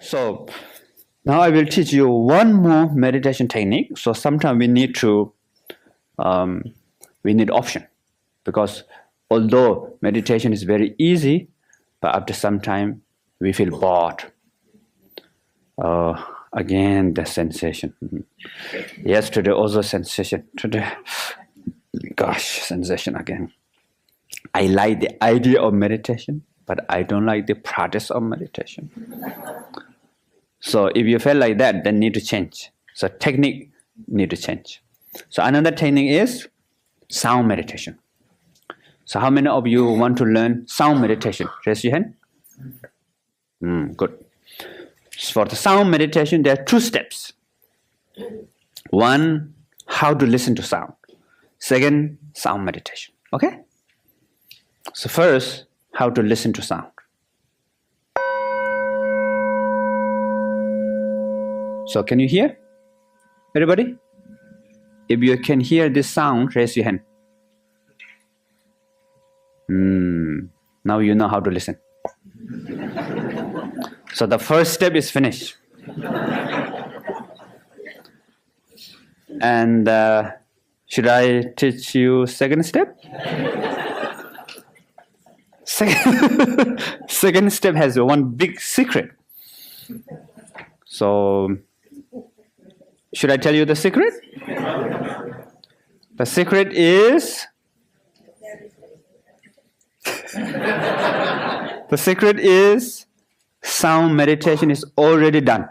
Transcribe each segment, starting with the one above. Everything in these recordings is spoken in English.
So now I will teach you one more meditation technique. So sometimes we need option, because although meditation is very easy, but after some time we feel bored. Again, the sensation. Yesterday also sensation. Today, gosh, sensation again. I like the idea of meditation, but I don't like the practice of meditation. So if you feel like that, then need to change. So technique need to change. So another technique is sound meditation. So how many of you want to learn sound meditation? Raise your hand. Good. For the sound meditation, there are 2 steps. One, how to listen to sound. Second, sound meditation. Okay? So first, how to listen to sound. So can you hear? Everybody? If you can hear this sound, raise your hand. Now you know how to listen. So the first step is finished. And should I teach you second step? Second step has one big secret. So should I tell you the secret? The secret is sound meditation is already done.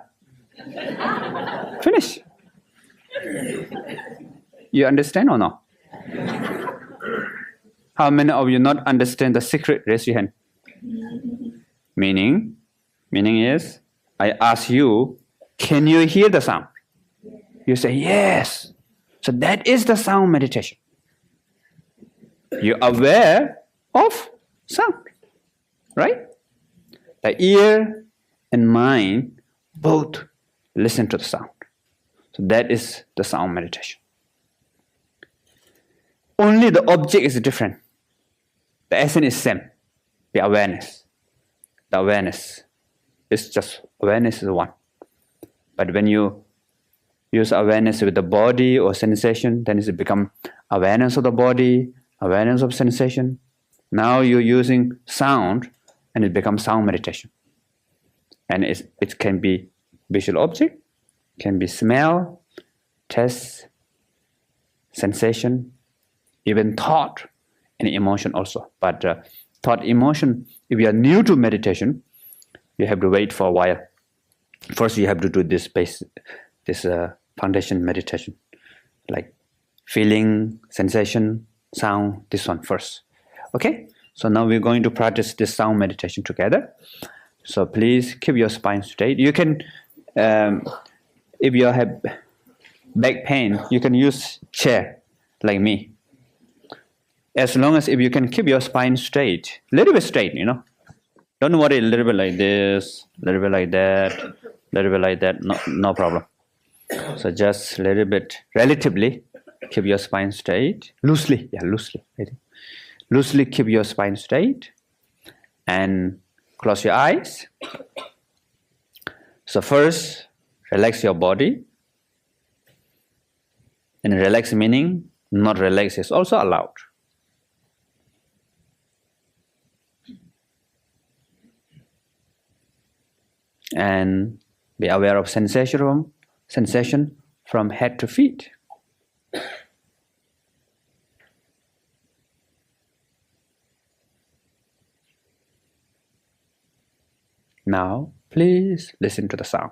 Finish. You understand or no? How many of you not understand the secret? Raise your hand. Meaning is, I ask you, can you hear the sound? You say yes. So that is the sound meditation. You're aware of sound, right? The ear and mind both listen to the sound. So that is the sound meditation. Only the object is different. The essence is same. The awareness. The awareness is just, awareness is one. But when you use awareness with the body or sensation, then it becomes awareness of the body, awareness of sensation. Now you're using sound, and it becomes sound meditation. And it can be visual object, can be smell, taste, sensation, even thought and emotion also. But thought, emotion, if you are new to meditation, you have to wait for a while. First, you have to do this foundation meditation, like feeling, sensation, sound, this one first. Okay? So now we're going to practice this sound meditation together. So please keep your spine straight. You can, if you have back pain, you can use chair like me. As long as if you can keep your spine straight, a little bit straight, Don't worry, a little bit like this, a little bit like that, a little bit like that, no problem. So just a little bit, relatively, keep your spine straight, loosely, loosely. Loosely keep your spine straight and close your eyes. So first, relax your body. And relax meaning, not relax is also allowed. And be aware of sensation from head to feet. Now, please listen to the sound.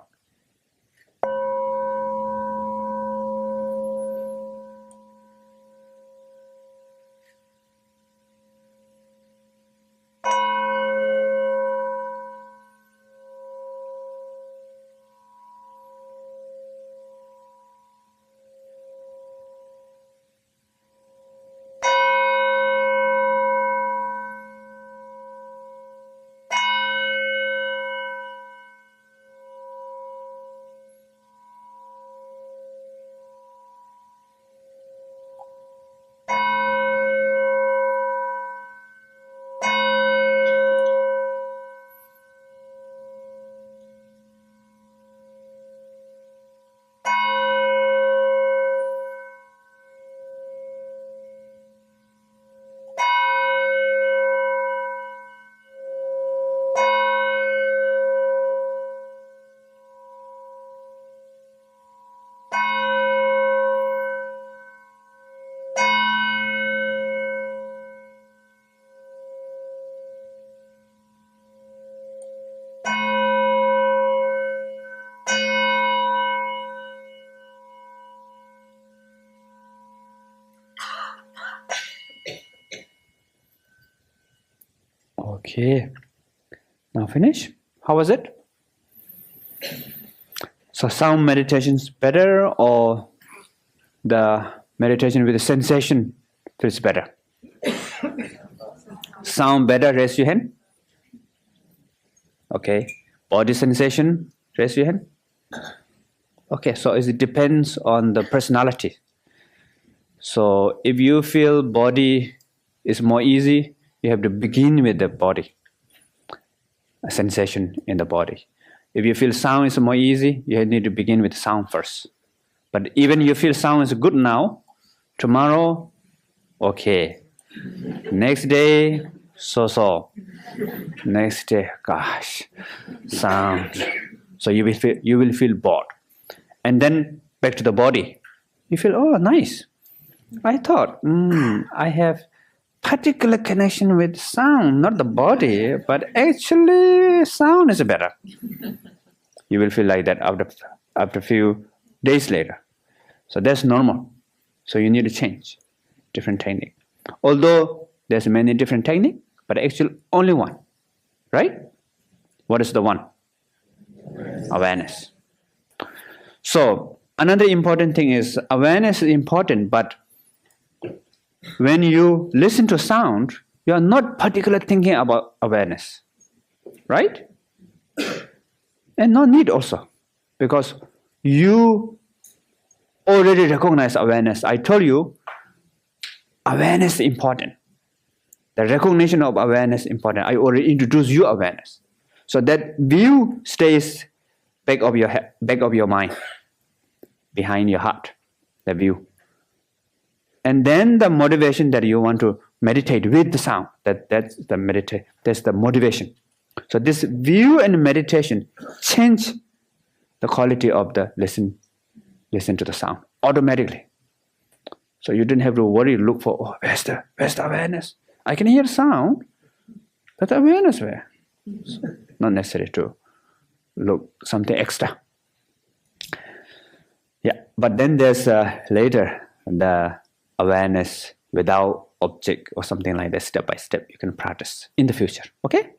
Okay. Now finish. How was it? So sound meditation's better, or the meditation with the sensation feels better? Sound better, raise your hand. Okay. Body sensation, raise your hand. Okay, so it depends on the personality. So if you feel body is more easy, you have to begin with the body, a sensation in the body. If you feel sound is more easy, you need to begin with sound first. But even you feel sound is good now, tomorrow, okay. Next day, so. Next day, gosh, sound. So you will feel bored. And then back to the body. You feel, oh, nice. I thought, I have particular connection with sound, not the body, but actually sound is better. You will feel like that after a few days later. So that's normal. So you need to change different technique. Although there's many different techniques, but actually only one, right? What is the one? Awareness. So another important thing is awareness is important, but when you listen to sound, you are not particularly thinking about awareness, right? And no need also, because you already recognize awareness. I told you, awareness is important. The recognition of awareness is important. I already introduced you awareness. So that view stays back of your head, back of your mind, behind your heart, the view. And then the motivation that you want to meditate with the sound, that's the motivation. So this view and meditation change the quality of the listen to the sound automatically. So you didn't have to worry, look for, oh, where's the awareness? I can hear sound, but the awareness where? So not necessary to look something extra. Yeah, but then there's later the awareness without object or something like that, step by step you can practice in the future. Okay?